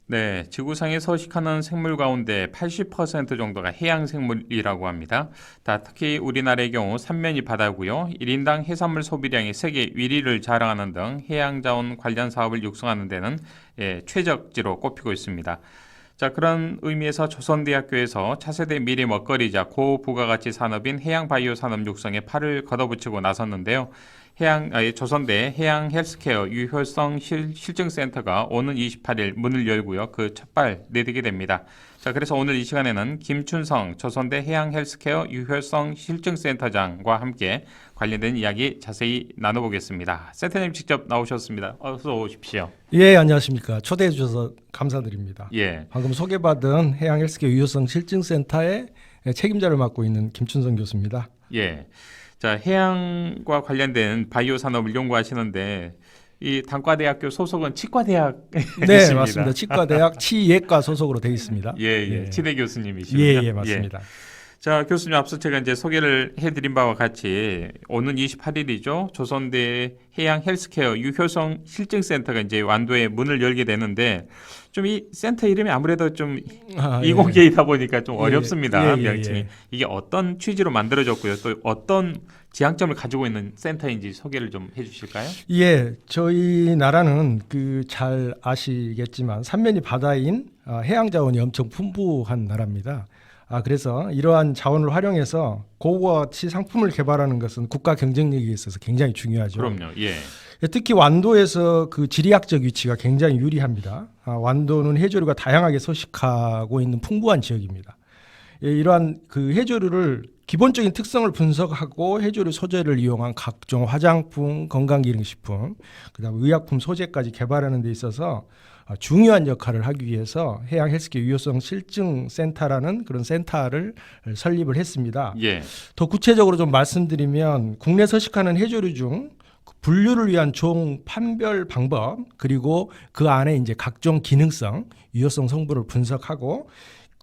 네, 지구상에 서식하는 생물 가운데 80% 정도가 해양 생물이라고 합니다. 특히 우리나라의 경우 삼면이 바다고요. 1인당 해산물 소비량이 세계 1위를 자랑하는 등 해양 자원 관련 사업을 육성하는 데는 최적지로 꼽히고 있습니다. 자, 그런 의미에서 조선대학교에서 차세대 미래 먹거리이자 고부가가치 산업인 해양 바이오 산업 육성에 팔을 걷어붙이고 나섰는데요. 조선대 해양 헬스케어 유효성 실증센터가 오는 28일 문을 열고요. 그 첫발 내디게 됩니다. 자, 그래서 오늘 이 시간에는 김춘성 조선대 해양 헬스케어 유효성 실증센터장과 함께 관련된 이야기 자세히 나눠보겠습니다. 센터님 직접 나오셨습니다. 어서 오십시오. 예, 안녕하십니까. 초대해 주셔서 감사드립니다. 예. 방금 소개받은 해양 헬스케어 유효성 실증센터의 책임자를 맡고 있는 김춘성 교수입니다. 예. 자, 해양과 관련된 바이오 산업을 연구하시는데 이 단과대학교 소속은 치과대학이십니다. 네, 맞습니다. 치과대학 치예과 소속으로 되어 있습니다. 예. 치대 교수님이시군요. 예, 맞습니다. 자, 교수님 앞서 제가 이제 소개를 해드린 바와 같이 오는 28일이죠. 조선대 해양 헬스케어 유효성 실증센터가 이제 완도에 문을 열게 되는데 좀 이 센터 이름이 아무래도 좀 이공계이다 보니까 좀 어렵습니다. 명칭이. 이게 어떤 취지로 만들어졌고요. 또 어떤 지향점을 가지고 있는 센터인지 소개를 좀 해주실까요? 예, 저희 나라는 잘 아시겠지만 삼면이 바다인 해양 자원이 엄청 풍부한 나라입니다. 그래서 이러한 자원을 활용해서 고가치 상품을 개발하는 것은 국가 경쟁력에 있어서 굉장히 중요하죠. 그럼요. 예. 특히 완도에서 그 지리학적 위치가 굉장히 유리합니다. 완도는 해조류가 다양하게 서식하고 있는 풍부한 지역입니다. 이러한 그 해조류를 기본적인 특성을 분석하고 해조류 소재를 이용한 각종 화장품, 건강기능식품, 그다음 의약품 소재까지 개발하는 데 있어서 중요한 역할을 하기 위해서 해양 헬스케어 유효성 실증센터라는 그런 센터를 설립을 했습니다. 예. 더 구체적으로 좀 말씀드리면 국내 서식하는 해조류 중 분류를 위한 종 판별 방법, 그리고 그 안에 이제 각종 기능성, 유효성 성분을 분석하고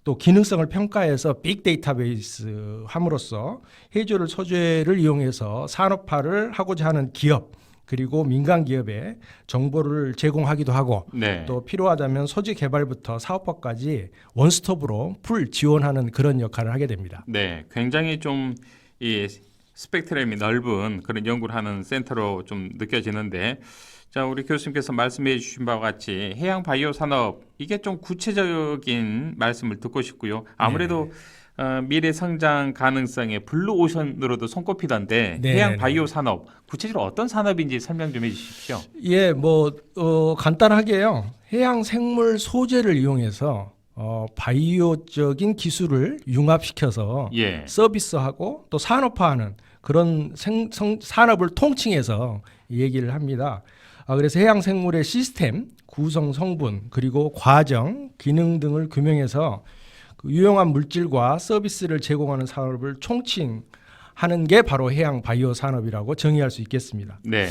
또 기능성을 평가해서 빅데이터베이스 함으로써 해조류 소재를 이용해서 산업화를 하고자 하는 기업, 그리고 민간 기업에 정보를 제공하기도 하고 네. 또 필요하다면 소재 개발부터 사업화까지 원스톱으로 풀 지원하는 그런 역할을 하게 됩니다. 네, 굉장히 좀 이 스펙트럼이 넓은 그런 연구를 하는 센터로 좀 느껴지는데, 자, 우리 교수님께서 말씀해 주신 바와 같이 해양 바이오 산업, 이게 좀 구체적인 말씀을 듣고 싶고요. 아무래도 미래 성장 가능성의 블루오션으로도 손꼽히던데 해양 바이오 산업, 구체적으로 어떤 산업인지 설명 좀 해주십시오. 예, 간단하게요. 해양 생물 소재를 이용해서 바이오적인 기술을 융합시켜서 서비스하고 또 산업화하는 그런 산업을 통칭해서 얘기를 합니다. 그래서 해양 생물의 시스템, 구성 성분, 그리고 과정, 기능 등을 규명해서 유용한 물질과 서비스를 제공하는 산업을 총칭하는 게 바로 해양 바이오 산업이라고 정의할 수 있겠습니다. 네.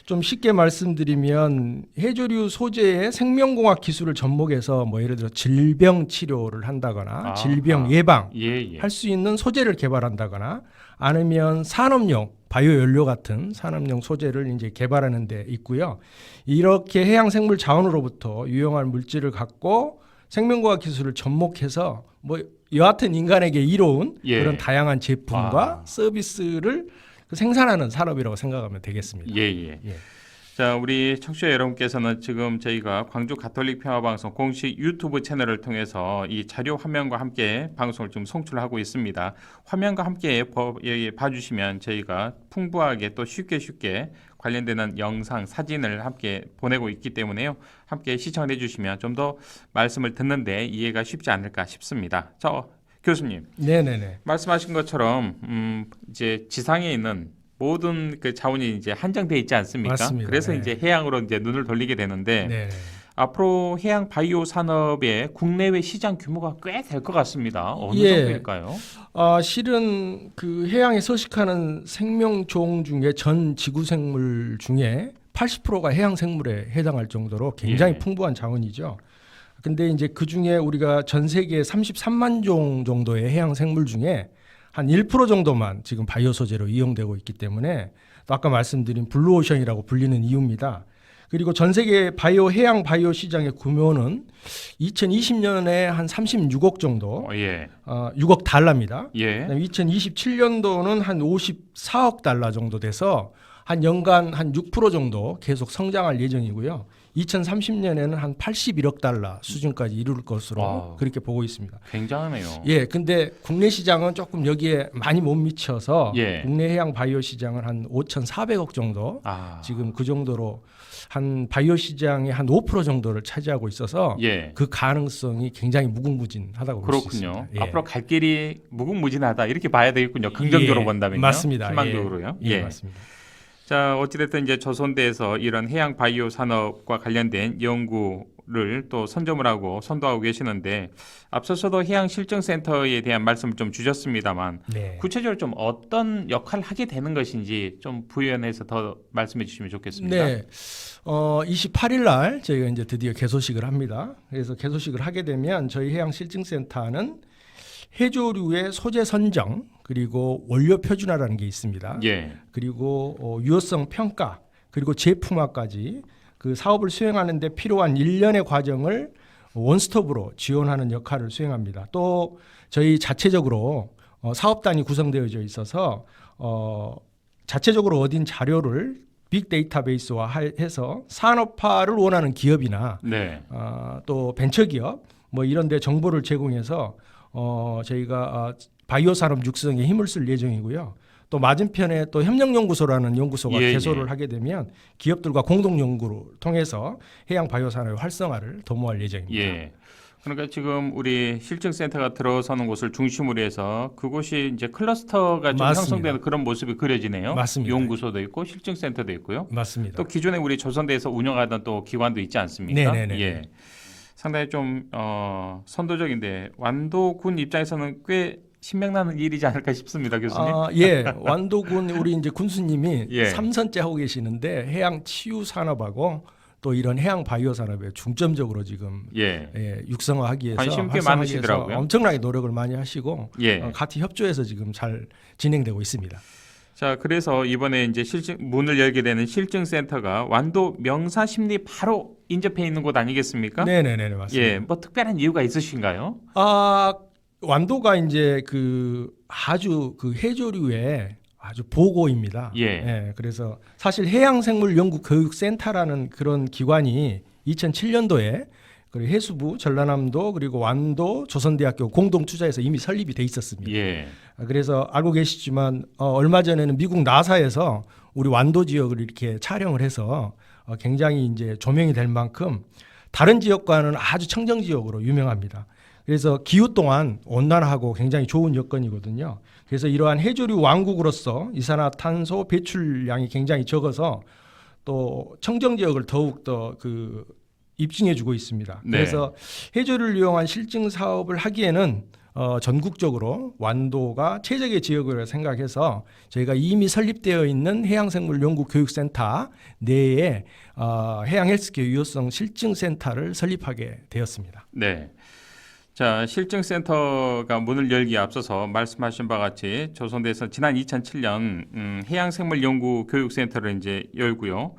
좀 쉽게 말씀드리면 해조류 소재의 생명공학 기술을 접목해서 예를 들어 질병 치료를 한다거나 질병 예방 할 수 있는 소재를 개발한다거나 아니면 산업용 바이오 연료 같은 산업용 소재를 이제 개발하는 데 있고요. 이렇게 해양 생물 자원으로부터 유용한 물질을 갖고 생명과학 기술을 접목해서 여하튼 인간에게 이로운 그런 다양한 제품과 서비스를 생산하는 산업이라고 생각하면 되겠습니다. 예. 자, 우리 청취자 여러분께서는 지금 저희가 광주 가톨릭 평화방송 공식 유튜브 채널을 통해서 이 자료 화면과 함께 방송을 좀 송출하고 있습니다. 화면과 함께 봐주시면 저희가 풍부하게 또 쉽게 관련되는 영상, 사진을 함께 보내고 있기 때문에요. 함께 시청을 해주시면 좀 더 말씀을 듣는데 이해가 쉽지 않을까 싶습니다. 자, 교수님. 네네네. 말씀하신 것처럼 이제 지상에 있는 모든 그 자원이 이제 한정돼 있지 않습니까? 맞습니다. 그래서 이제 해양으로 이제 눈을 돌리게 되는데 네네. 앞으로 해양 바이오 산업의 국내외 시장 규모가 꽤 될 것 같습니다. 어느 정도일까요? 실은 그 해양에 서식하는 생명종 중에 전 지구 생물 중에 80%가 해양 생물에 해당할 정도로 굉장히 풍부한 자원이죠. 근데 이제 그 중에 우리가 전 세계 33만 종 정도의 해양 생물 중에 한 1% 정도만 지금 바이오 소재로 이용되고 있기 때문에 또 아까 말씀드린 블루오션이라고 불리는 이유입니다. 그리고 전 세계 해양 바이오 시장의 규모는 2020년에 한 36억 정도, 6억 달러입니다. 그다음에 2027년도는 한 54억 달러 정도 돼서 한 연간 한 6% 정도 계속 성장할 예정이고요. 2030년에는 한 81억 달러 수준까지 이룰 것으로 그렇게 보고 있습니다. 굉장하네요. 근데 국내 시장은 조금 여기에 많이 못 미쳐서 국내 해양 바이오 시장은 한 5,400억 정도 지금 그 정도로 한 바이오 시장의 한 5% 정도를 차지하고 있어서 그 가능성이 굉장히 무궁무진하다고 볼 수 있습니다. 그렇군요. 앞으로 갈 길이 무궁무진하다 이렇게 봐야 되겠군요. 긍정적으로 본다면요. 맞습니다. 희망적으로요. 맞습니다. 자, 어찌됐든 이제 조선대에서 이런 해양 바이오 산업과 관련된 연구를 또 선점을 하고 선도하고 계시는데 앞서서도 해양 실증센터에 대한 말씀을 좀 주셨습니다만 구체적으로 좀 어떤 역할을 하게 되는 것인지 좀 부연해서 더 말씀해 주시면 좋겠습니다. 28일 날 저희가 이제 드디어 개소식을 합니다. 그래서 개소식을 하게 되면 저희 해양 실증센터는 해조류의 소재 선정 그리고 원료 표준화라는 게 있습니다. 그리고 유효성 평가 그리고 제품화까지 그 사업을 수행하는 데 필요한 일련의 과정을 원스톱으로 지원하는 역할을 수행합니다. 또 저희 자체적으로 사업단이 구성되어져 있어서 자체적으로 얻은 자료를 빅데이터베이스화 해서 산업화를 원하는 기업이나 또 벤처기업 뭐 이런 데 정보를 제공해서 저희가 바이오 산업 육성에 힘을 쓸 예정이고요. 또 맞은편에 또 협력연구소라는 연구소가 개소를 하게 되면 기업들과 공동 연구를 통해서 해양 바이오 산업의 활성화를 도모할 예정입니다. 그러니까 지금 우리 실증센터가 들어서는 곳을 중심으로 해서 그곳이 이제 클러스터가 좀 형성되는 그런 모습이 그려지네요. 맞습니다. 연구소도 있고 실증센터도 있고요. 맞습니다. 또 기존에 우리 조선대에서 운영하던 또 기관도 있지 않습니까? 상당히 좀 선도적인데 완도군 입장에서는 꽤 신명나는 일이지 않을까 싶습니다, 교수님. 완도군 우리 이제 군수님이 3선째 하고 계시는데 해양 치유 산업하고 또 이런 해양 바이오 산업에 중점적으로 지금 육성화하기 위해서 관심 꽤 많으시더라고요. 엄청나게 노력을 많이 하시고 같이 협조해서 지금 잘 진행되고 있습니다. 자, 그래서 이번에 이제 문을 열게 되는 실증센터가 완도 명사심리 바로 인접해 있는 곳 아니겠습니까? 네네네, 맞습니다. 뭐 특별한 이유가 있으신가요? 완도가 이제 아주 해조류의 아주 보고입니다. 그래서 사실 해양생물연구교육센터라는 그런 기관이 2007년도에 그리고 해수부, 전라남도 그리고 완도 조선대학교 공동 투자해서 이미 설립이 돼 있었습니다. 그래서 알고 계시지만 얼마 전에는 미국 나사에서 우리 완도 지역을 이렇게 촬영을 해서 굉장히 이제 조명이 될 만큼 다른 지역과는 아주 청정 지역으로 유명합니다. 그래서 기후 또한 온난화하고 굉장히 좋은 여건이거든요. 그래서 이러한 해조류 왕국으로서 이산화탄소 배출량이 굉장히 적어서 또 청정 지역을 더욱 더 입증해주고 있습니다. 그래서 해조류를 이용한 실증 사업을 하기에는 전국적으로 완도가 최적의 지역으로 생각해서 저희가 이미 설립되어 있는 해양생물연구교육센터 내에 해양 헬스케어 유효성 실증센터를 설립하게 되었습니다. 자, 실증센터가 문을 열기에 앞서서 말씀하신 바와 같이 조선대에서 지난 2007년 해양생물연구교육센터를 이제 열고요.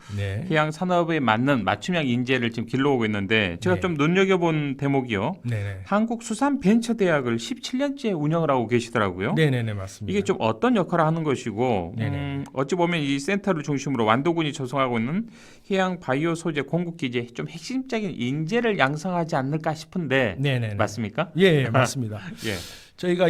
해양 산업에 맞는 맞춤형 인재를 지금 길러오고 있는데 제가 좀 눈여겨본 대목이요. 한국수산벤처대학을 17년째 운영을 하고 계시더라고요. 네네네, 맞습니다. 이게 좀 어떤 역할을 하는 것이고 어찌 보면 이 센터를 중심으로 완도군이 조성하고 있는 해양 바이오 소재 공급 기지에 좀 핵심적인 인재를 양성하지 않을까 싶은데 맞습니까? 맞습니다. 저희가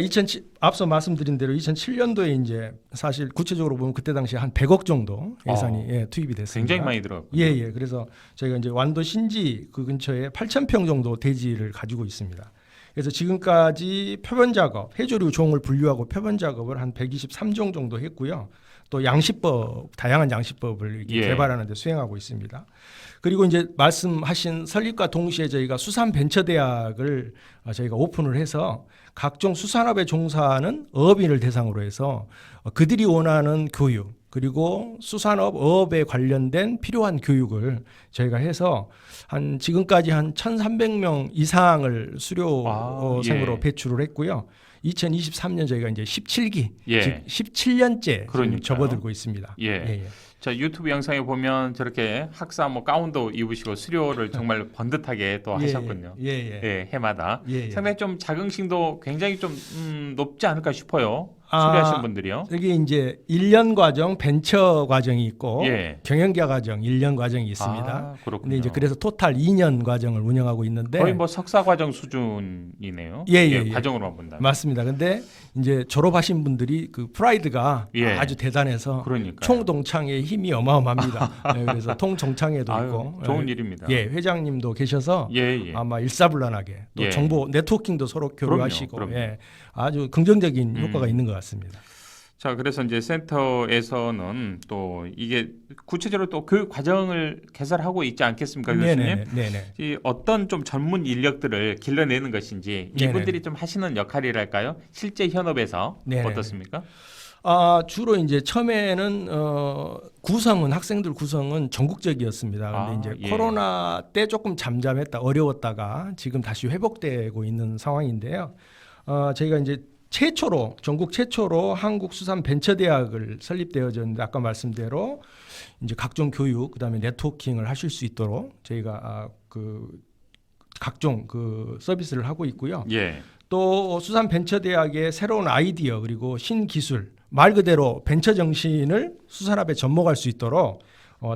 앞서 말씀드린 대로 2007년도에 이제 사실 구체적으로 보면 그때 당시 한 100억 정도 예산이 투입이 됐습니다. 굉장히 많이 들어갔고요. 그래서 저희가 이제 완도 신지 그 근처에 8,000평 정도 대지를 가지고 있습니다. 그래서 지금까지 표본 작업, 해조류 종을 분류하고 표본 작업을 한 123종 정도 했고요. 또 다양한 양식법을 개발하는 데 수행하고 있습니다. 그리고 이제 말씀하신 설립과 동시에 저희가 수산벤처대학을 저희가 오픈을 해서 각종 수산업에 종사하는 어업인을 대상으로 해서 그들이 원하는 교육 그리고 수산업 어업에 관련된 필요한 교육을 저희가 해서 지금까지 한 1,300명 이상을 수료생으로 배출을 했고요. 2023년 저희가 이제 17기, 예. 즉 17년째 그러니까요. 접어들고 있습니다. 예. 자, 유튜브 영상에 보면 저렇게 학사 뭐 가운도 입으시고 수료를 정말 번듯하게 또 하셨군요. 해마다 상당히 좀 자긍심도 굉장히 좀 높지 않을까 싶어요. 수료하신 분들이요. 여기 이제 1년 과정, 벤처 과정이 있고 경영자 과정 1년 과정이 있습니다. 그렇군요. 근데 이제 그래서 토탈 2년 과정을 운영하고 있는데 거의 뭐 석사 과정 수준이네요. 과정으로만 본다. 맞습니다. 근데 이제 졸업하신 분들이 그 프라이드가 아주 대단해서 총동창의 힘이 어마어마합니다. 그래서 통정창회도 있고 좋은 일입니다. 회장님도 계셔서 아마 일사불란하게 또 정보 네트워킹도 서로 교류하시고 아주 긍정적인 효과가 있는 것 같습니다. 자, 그래서 이제 센터에서는 또 이게 구체적으로 또 그 과정을 개설하고 있지 않겠습니까, 교수님? 이 어떤 좀 전문 인력들을 길러내는 것인지 이분들이 좀 하시는 역할이랄까요? 실제 현업에서 어떻습니까? 주로 이제 처음에는 구성은 학생들 구성은 전국적이었습니다. 근데 이제 코로나 때 조금 잠잠했다, 어려웠다가 지금 다시 회복되고 있는 상황인데요. 저희가 이제 전국 최초로 한국수산벤처대학을 설립되어졌는데 아까 말씀대로 이제 각종 교육, 그다음에 네트워킹을 하실 수 있도록 저희가 각종 그 서비스를 하고 있고요. 또 수산벤처대학의 새로운 아이디어 그리고 신기술, 말 그대로 벤처 정신을 수산업에 접목할 수 있도록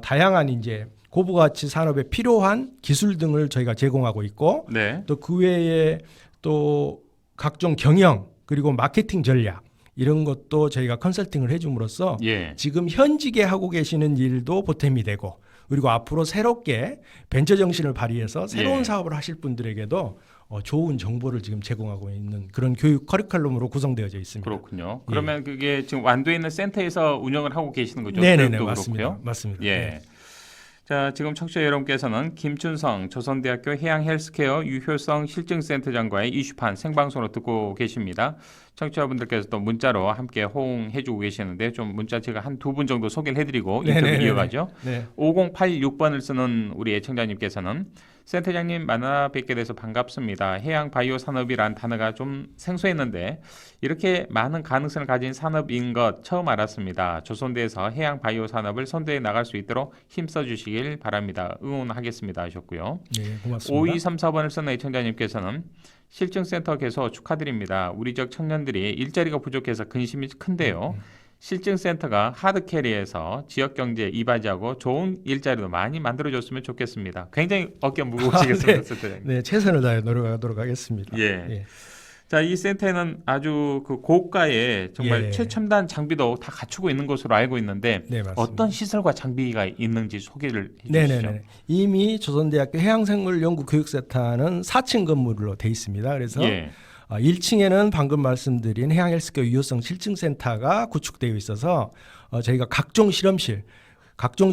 다양한 이제 고부가치 산업에 필요한 기술 등을 저희가 제공하고 있고 또 그 외에 또 각종 경영 그리고 마케팅 전략 이런 것도 저희가 컨설팅을 해줌으로써 지금 현직에 하고 계시는 일도 보탬이 되고 그리고 앞으로 새롭게 벤처 정신을 발휘해서 새로운 사업을 하실 분들에게도 좋은 정보를 지금 제공하고 있는 그런 교육 커리큘럼으로 구성되어져 있습니다. 그렇군요. 그러면 그게 지금 완도에 있는 센터에서 운영을 하고 계시는 거죠? 네네네, 맞습니다. 맞습니다. 자, 지금 청취자 여러분께서는 김춘성 조선대학교 해양헬스케어 유효성 실증센터장과의 이슈판 생방송으로 듣고 계십니다. 청취자분들께서 또 문자로 함께 호응해주고 계시는데 좀 문자 제가 한 두 분 정도 소개를 해드리고 인터뷰 이어가죠. 5086번을 쓰는 우리 애청자님께서는 센터장님 만나 뵙게 돼서 반갑습니다. 해양 바이오 산업이란 단어가 좀 생소했는데 이렇게 많은 가능성을 가진 산업인 것 처음 알았습니다. 조선대에서 해양 바이오 산업을 선도해 나갈 수 있도록 힘써 주시길 바랍니다. 응원하겠습니다 하셨고요. 고맙습니다. 5234번을 쓰는 애청자님께서는 실증센터 개소 축하드립니다. 우리 지역 청년들이 일자리가 부족해서 근심이 큰데요. 실증센터가 하드캐리에서 지역경제에 이바지하고 좋은 일자리도 많이 만들어줬으면 좋겠습니다. 굉장히 어깨 무거우시겠습니다. 네, 최선을 다해 노력하도록 하겠습니다. 자, 이 센터에는 아주 그 고가의 정말 최첨단 장비도 다 갖추고 있는 것으로 알고 있는데 어떤 시설과 장비가 있는지 소개를 해주시죠. 이미 조선대학교 해양생물연구교육센터는 4층 건물로 돼 있습니다. 그래서 1층에는 방금 말씀드린 해양헬스케어 유효성 실증센터가 구축되어 있어서 저희가 각종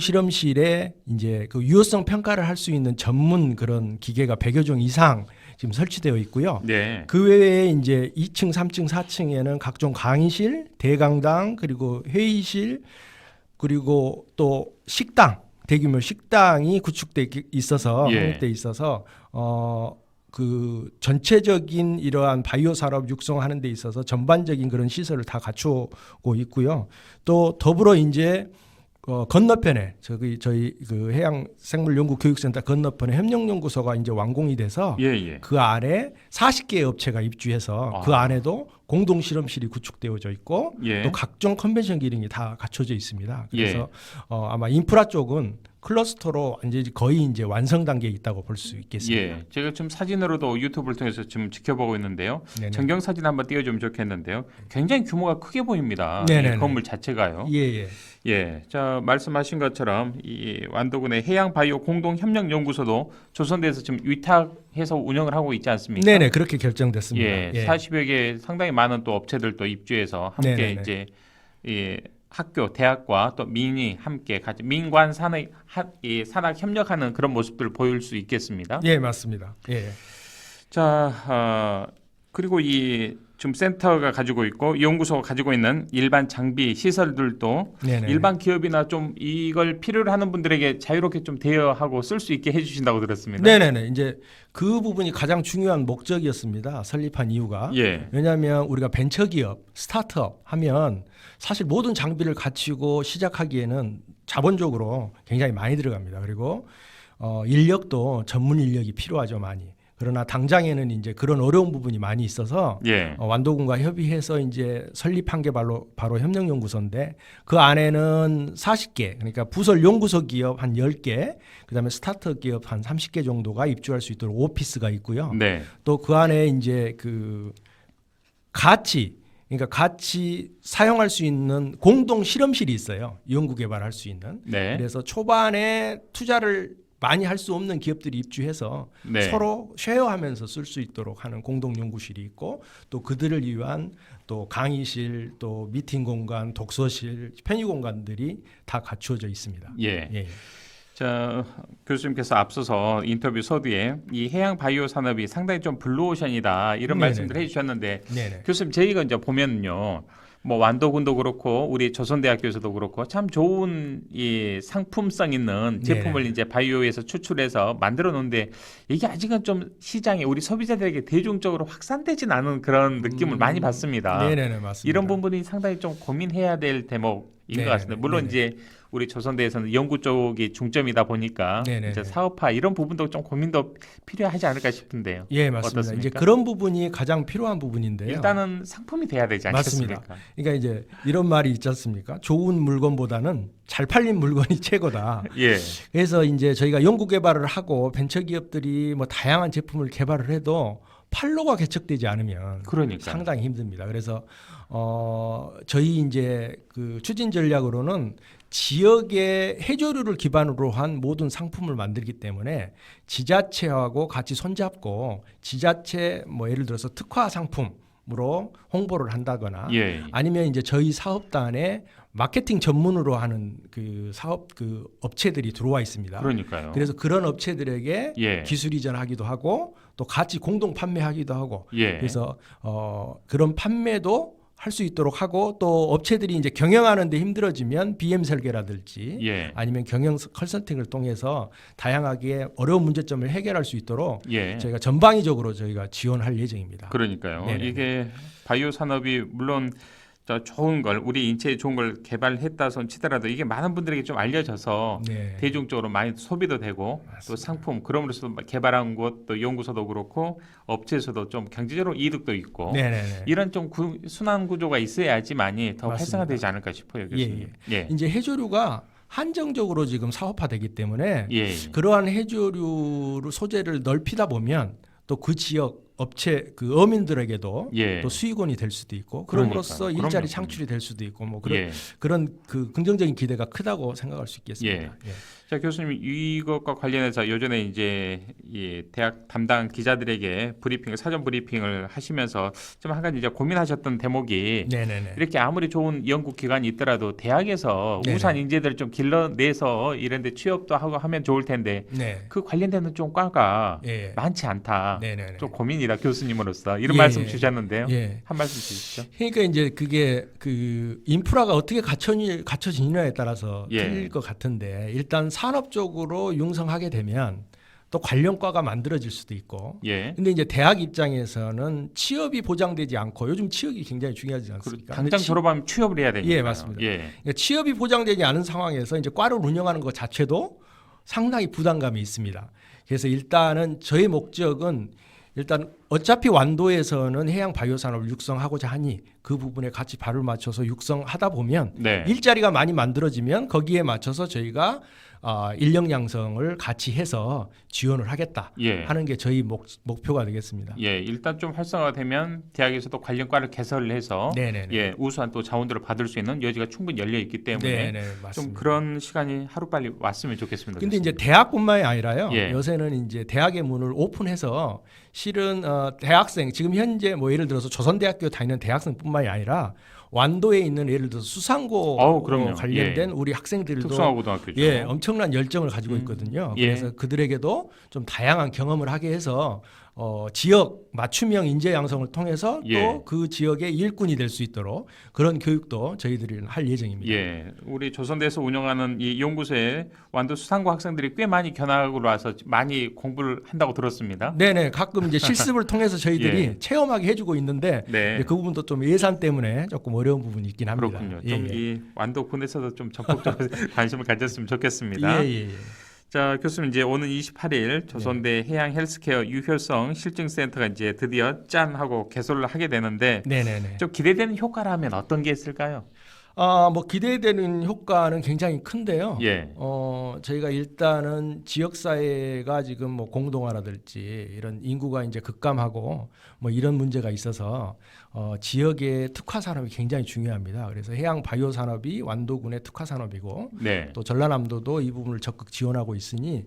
실험실에 이제 그 유효성 평가를 할 수 있는 전문 그런 기계가 100여 종 이상 지금 설치되어 있고요. 그 외에 이제 2층, 3층, 4층에는 각종 강의실, 대강당, 그리고 회의실, 그리고 또 식당, 대규모 식당이 구축돼 있어서 한국돼 있어서 그 전체적인 이러한 바이오 산업 육성하는 데 있어서 전반적인 그런 시설을 다 갖추고 있고요. 또 더불어 이제 건너편에 저희 그 해양생물연구교육센터 건너편에 협력연구소가 이제 완공이 돼서 그 안에 40개의 업체가 입주해서 그 안에도 공동 실험실이 구축되어져 있고 또 각종 컨벤션 기능이 다 갖춰져 있습니다. 그래서 아마 인프라 쪽은 클러스터로 이제 거의 이제 완성 단계에 있다고 볼 수 있겠습니다. 제가 지금 사진으로도 유튜브를 통해서 지금 지켜보고 있는데요. 전경 사진 한번 띄워주면 좋겠는데요. 굉장히 규모가 크게 보입니다. 이 건물 자체가요. 자, 말씀하신 것처럼 이 완도군의 해양바이오 공동협력연구소도 조선대에서 지금 위탁해서 운영을 하고 있지 않습니까? 그렇게 결정됐습니다. 40여 개 상당히 많은 또 업체들도 입주해서 함께 이제 학교, 대학과 또 민이 함께 같이 민관 산학 협력하는 그런 모습들을 보일 수 있겠습니다. 맞습니다. 자, 그리고 이 지금 센터가 가지고 있고 연구소가 가지고 있는 일반 장비 시설들도 네네. 일반 기업이나 좀 이걸 필요로 하는 분들에게 자유롭게 좀 대여하고 쓸 수 있게 해주신다고 들었습니다. 네네네. 이제 그 부분이 가장 중요한 목적이었습니다. 설립한 이유가. 예. 왜냐하면 우리가 벤처기업, 스타트업 하면 사실 모든 장비를 갖추고 시작하기에는 자본적으로 굉장히 많이 들어갑니다. 그리고 인력도 전문 인력이 필요하죠, 많이. 그러나 당장에는 이제 그런 어려운 부분이 많이 있어서 예. 완도군과 협의해서 이제 설립한 게 바로 협력연구소인데 그 안에는 40개 그러니까 부설 연구소 기업 한 10개 그다음에 스타트업 기업 한 30개 정도가 입주할 수 있도록 오피스가 있고요. 네. 또 그 안에 이제 같이 사용할 수 있는 공동 실험실이 있어요. 연구 개발할 수 있는. 네. 그래서 초반에 투자를 많이 할 수 없는 기업들이 입주해서 네. 서로 쉐어하면서 쓸 수 있도록 하는 공동 연구실이 있고 또 그들을 위한 또 강의실, 또 미팅 공간, 독서실, 편의 공간들이 다 갖추어져 있습니다. 예. 예. 자, 교수님께서 앞서서 인터뷰 서두에 이 해양 바이오 산업이 상당히 좀 블루오션이다 이런 네네네. 말씀들 해주셨는데 네네. 교수님 저희가 이제 보면요. 뭐 완도군도 그렇고 우리 조선대학교에서도 그렇고 참 좋은 이 상품성 있는 제품을 네네. 이제 바이오에서 추출해서 만들어 놓는데 이게 아직은 좀 시장에 우리 소비자들에게 대중적으로 확산되진 않은 그런 느낌을 많이 받습니다. 네네네 맞습니다. 이런 부분이 상당히 좀 고민해야 될 대목인 네네. 것 같습니다. 물론 네네. 이제 우리 조선대에서는 연구 쪽이 중점이다 보니까 네네네. 이제 사업화 이런 부분도 좀 고민도 필요하지 않을까 싶은데요. 예, 맞습니다. 어떻습니까? 이제 그런 부분이 가장 필요한 부분인데요. 일단은 상품이 돼야 되지 않겠습니까? 맞습니다. 그러니까 이제 이런 말이 있지 않습니까? 좋은 물건보다는 잘 팔린 물건이 최고다. 예. 그래서 이제 저희가 연구 개발을 하고 벤처 기업들이 뭐 다양한 제품을 개발을 해도 판로가 개척되지 않으면 그러니까 상당히 힘듭니다. 그래서 저희 이제 그 추진 전략으로는 지역의 해조류를 기반으로 한 모든 상품을 만들기 때문에 지자체하고 같이 손잡고 지자체 뭐 예를 들어서 특화 상품으로 홍보를 한다거나 예. 아니면 이제 저희 사업단에 마케팅 전문으로 하는 그 사업 그 업체들이 들어와 있습니다. 그러니까요. 그래서 그런 업체들에게 예. 기술 이전하기도 하고 또 같이 공동 판매하기도 하고 예. 그래서 그런 판매도 할 수 있도록 하고 또 업체들이 이제 경영하는 데 힘들어지면 BM 설계라든지 예. 아니면 경영 컨설팅을 통해서 다양하게 어려운 문제점을 해결할 수 있도록 예. 저희가 전방위적으로 저희가 지원할 예정입니다. 그러니까요. 네네. 이게 바이오 산업이 물론 저 좋은 걸 우리 인체에 좋은 걸 개발했다 손 치더라도 이게 많은 분들에게 좀 알려져서 네. 대중적으로 많이 소비도 되고 또 상품 그럼으로써 개발한 곳 또 연구소도 그렇고 업체에서도 좀 경제적으로 이득도 있고 네네네. 이런 좀 순환 구조가 있어야지만이 더 맞습니다. 활성화되지 않을까 싶어요, 교수님. 예. 이제 해조류가 한정적으로 지금 사업화되기 때문에 예. 그러한 해조류 소재를 넓히다 보면 또 그 지역 업체 그 어민들에게도 예. 또 수익원이 될 수도 있고 그럼으로써 그러니까요. 일자리 그럼요. 창출이 될 수도 있고 뭐 예. 그런 그 긍정적인 기대가 크다고 생각할 수 있겠습니다. 예. 자, 교수님 이것과 관련해서 요전에 이제 이 대학 담당 기자들에게 사전 브리핑을 하시면서 좀 한 가지 이제 고민하셨던 대목이 네네네. 이렇게 아무리 좋은 연구 기관이 있더라도 대학에서 네네. 우수한 인재들을 좀 길러내서 이런 데 취업도 하고 하면 좋을 텐데 네. 그 관련되는 좀 과가 예. 많지 않다. 네네네. 좀 고민이다 교수님으로서 이런 예, 말씀 예. 주셨는데요. 예. 한 말씀 주시죠. 그러니까 이제 그게 그 인프라가 어떻게 갖춰지느냐에 따라서 예. 틀릴 것 같은데 일단 산업적으로 융성하게 되면 또 관련과가 만들어질 수도 있고 예. 근데 이제 대학 입장에서는 취업이 보장되지 않고 요즘 취업이 굉장히 중요하지 않습니까? 당장 졸업하면 취업을 해야 되니까. 예, 맞습니다. 예. 그러니까 취업이 보장되지 않은 상황에서 이제 과를 운영하는 것 자체도 상당히 부담감이 있습니다. 그래서 일단은 저의 목적은 일단 어차피 완도에서는 해양 바이오 산업을 육성하고자 하니 그 부분에 같이 발을 맞춰서 육성하다 보면 네. 일자리가 많이 만들어지면 거기에 맞춰서 저희가 인력 양성을 같이 해서 지원을 하겠다 예. 하는 게 저희 목표가 되겠습니다. 예, 일단 좀 활성화되면 대학에서도 관련과를 개설을 해서 네네네. 예, 우수한 또 자원들을 받을 수 있는 여지가 충분히 열려 있기 때문에 네네 좀 맞습니다. 그런 시간이 하루빨리 왔으면 좋겠습니다. 근데 이제 교수님. 대학뿐만이 아니라요. 예. 요새는 이제 대학의 문을 오픈해서 실은 대학생 지금 현재 뭐 예를 들어서 조선대학교 다니는 대학생뿐만이 아니라 완도에 있는 예를 들어서 수상고 그럼요. 관련된 예. 우리 학생들도 특성화고등학교죠. 예, 엄청난 열정을 가지고 있거든요. 예. 그래서 그들에게도 좀 다양한 경험을 하게 해서 지역 맞춤형 인재 양성을 통해서 예. 또 그 지역의 일꾼이 될 수 있도록 그런 교육도 저희들이 할 예정입니다. 예, 우리 조선대에서 운영하는 이 연구소에 완도 수상고 학생들이 꽤 많이 견학을 와서 많이 공부를 한다고 들었습니다. 네네, 가끔 이제 실습을 통해서 저희들이 예. 체험하게 해주고 있는데 네. 그 부분도 좀 예산 때문에 조금 어려운 부분이 있긴 합니다. 그렇군요. 예, 좀 예. 이 완도 군에서도 좀 적극적으로 관심을 가졌으면 좋겠습니다. 예, 예, 예. 자, 교수님 이제 오는 28일 조선대 해양 헬스케어 유효성 실증센터가 이제 드디어 짠 하고 개소를 하게 되는데 네네네. 좀 기대되는 효과라면 어떤 게 있을까요? 뭐 기대되는 효과는 굉장히 큰데요. 예. 저희가 일단은 지역 사회가 지금 뭐 공동화라든지 이런 인구가 이제 급감하고 뭐 이런 문제가 있어서 지역의 특화 산업이 굉장히 중요합니다. 그래서 해양 바이오 산업이 완도군의 특화 산업이고 네. 또 전라남도도 이 부분을 적극 지원하고 있으니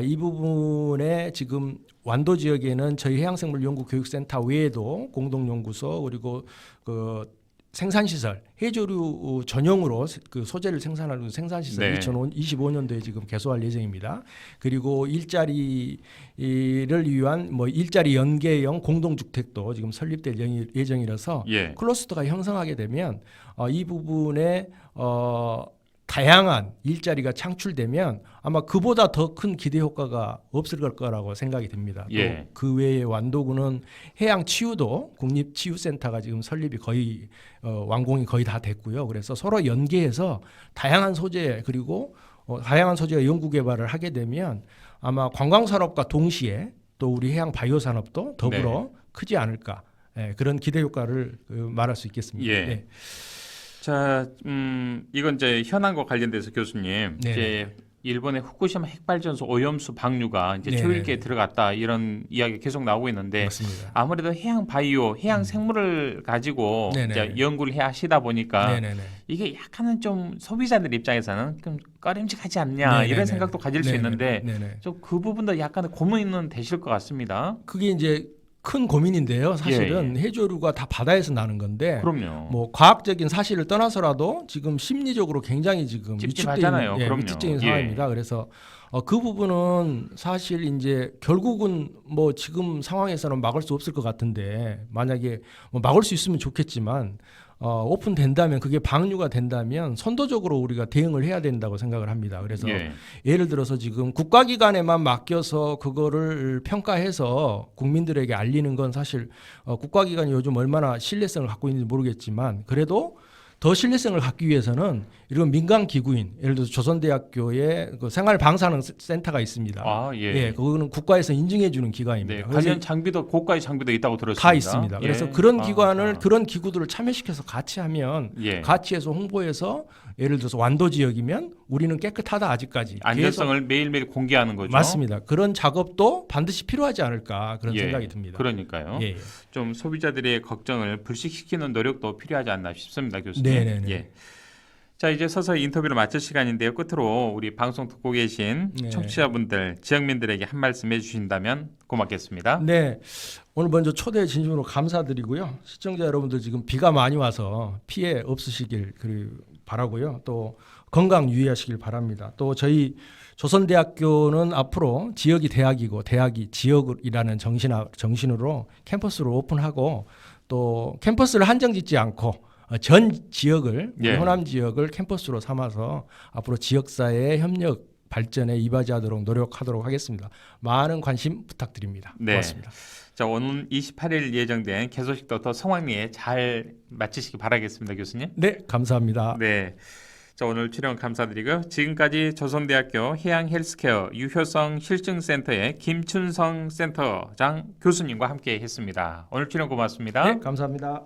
이 부분에 지금 완도 지역에는 저희 해양생물연구교육센터 외에도 공동연구소 그리고 그 생산시설, 해조류 전용으로 그 소재를 생산하는 생산시설 네. 2025년도에 지금 개소할 예정입니다. 그리고 일자리를 위한 뭐 일자리 연계형 공동주택도 지금 설립될 예정이라서 예. 클러스터가 형성하게 되면 이 부분에 다양한 일자리가 창출되면 아마 그보다 더 큰 기대 효과가 없을 거라고 생각이 됩니다. 예. 또 그 외에 완도군은 해양 치유도 국립치유센터가 지금 설립이 거의 완공이 거의 다 됐고요. 그래서 서로 연계해서 다양한 소재 그리고 다양한 소재의 연구 개발을 하게 되면 아마 관광 산업과 동시에 또 우리 해양 바이오 산업도 더불어 크지 않을까 그런 기대 효과를 말할 수 있겠습니다. 예. 네. 자, 이건 이제 현안과 관련돼서 교수님, 네. 이제 일본의 후쿠시마 핵발전소 오염수 방류가 이제 네. 초일기에 들어갔다 이런 이야기 계속 나오고 있는데 맞습니다. 아무래도 해양 바이오, 해양 생물을 가지고 네네. 이제 연구를 해 하시다 보니까 네네네. 이게 약간은 좀 소비자들 입장에서는 좀 꺼림직하지 않냐 네네네. 이런 생각도 가질 수 네네네. 있는데 네네. 좀 그 부분도 약간의 고민은 되실 것 같습니다. 그게 이제 큰 고민인데요. 사실은 해조류가 다 바다에서 나는 건데 그럼요. 뭐 과학적인 사실을 떠나서라도 지금 심리적으로 굉장히 지금 찝찝하잖아요. 위축된 그럼요. 위축적인 예. 상황입니다. 그래서 그 부분은 사실 이제 결국은 뭐 지금 상황에서는 막을 수 없을 것 같은데 만약에 뭐 막을 수 있으면 좋겠지만 오픈된다면 그게 방류가 된다면 선도적으로 우리가 대응을 해야 된다고 생각을 합니다. 그래서 예. 예를 들어서 지금 국가기관에만 맡겨서 그거를 평가해서 국민들에게 알리는 건 사실 국가기관이 요즘 얼마나 신뢰성을 갖고 있는지 모르겠지만 그래도 더 신뢰성을 갖기 위해서는 이런 민간 기구인 예를 들어서 조선대학교의 그 생활방사능 센터가 있습니다. 아, 예. 그거는 국가에서 인증해 주는 기관입니다. 네, 그래서 관련 장비도 고가의 장비도 있다고 들었습니다. 다 있습니다. 그래서 예. 그런 기관을 그런 기구들을 참여시켜서 같이 하면 예. 같이 해서 홍보해서 예를 들어서 완도 지역이면 우리는 깨끗하다 아직까지 안전성을 매일매일 공개하는 거죠. 맞습니다. 그런 작업도 반드시 필요하지 않을까 그런 예, 생각이 듭니다. 그러니까요. 예. 좀 소비자들의 걱정을 불식시키는 노력도 필요하지 않나 싶습니다, 교수님. 네네네. 예. 자, 이제 서서히 인터뷰를 마칠 시간인데요. 끝으로 우리 방송 듣고 계신 네. 청취자분들, 지역민들에게 한 말씀 해주신다면 고맙겠습니다. 네. 오늘 먼저 초대해 진심으로 감사드리고요. 시청자 여러분들 지금 비가 많이 와서 피해 없으시길 바라고요. 또 건강 유의하시길 바랍니다. 또 저희 조선대학교는 앞으로 지역이 대학이고 대학이 지역이라는 정신으로 캠퍼스를 오픈하고 또 캠퍼스를 한정짓지 않고 전 지역을 우리 예. 호남 지역을 캠퍼스로 삼아서 앞으로 지역사회의 협력 발전에 이바지하도록 노력하도록 하겠습니다. 많은 관심 부탁드립니다. 네. 고맙습니다. 자, 오늘 28일 예정된 개소식도 더 성황리에 잘 마치시기 바라겠습니다, 교수님. 네, 감사합니다. 네. 자, 오늘 출연 감사드리고요. 지금까지 조선대학교 해양헬스케어 유효성 실증센터의 김춘성 센터장 교수님과 함께 했습니다. 오늘 출연 고맙습니다. 네, 감사합니다.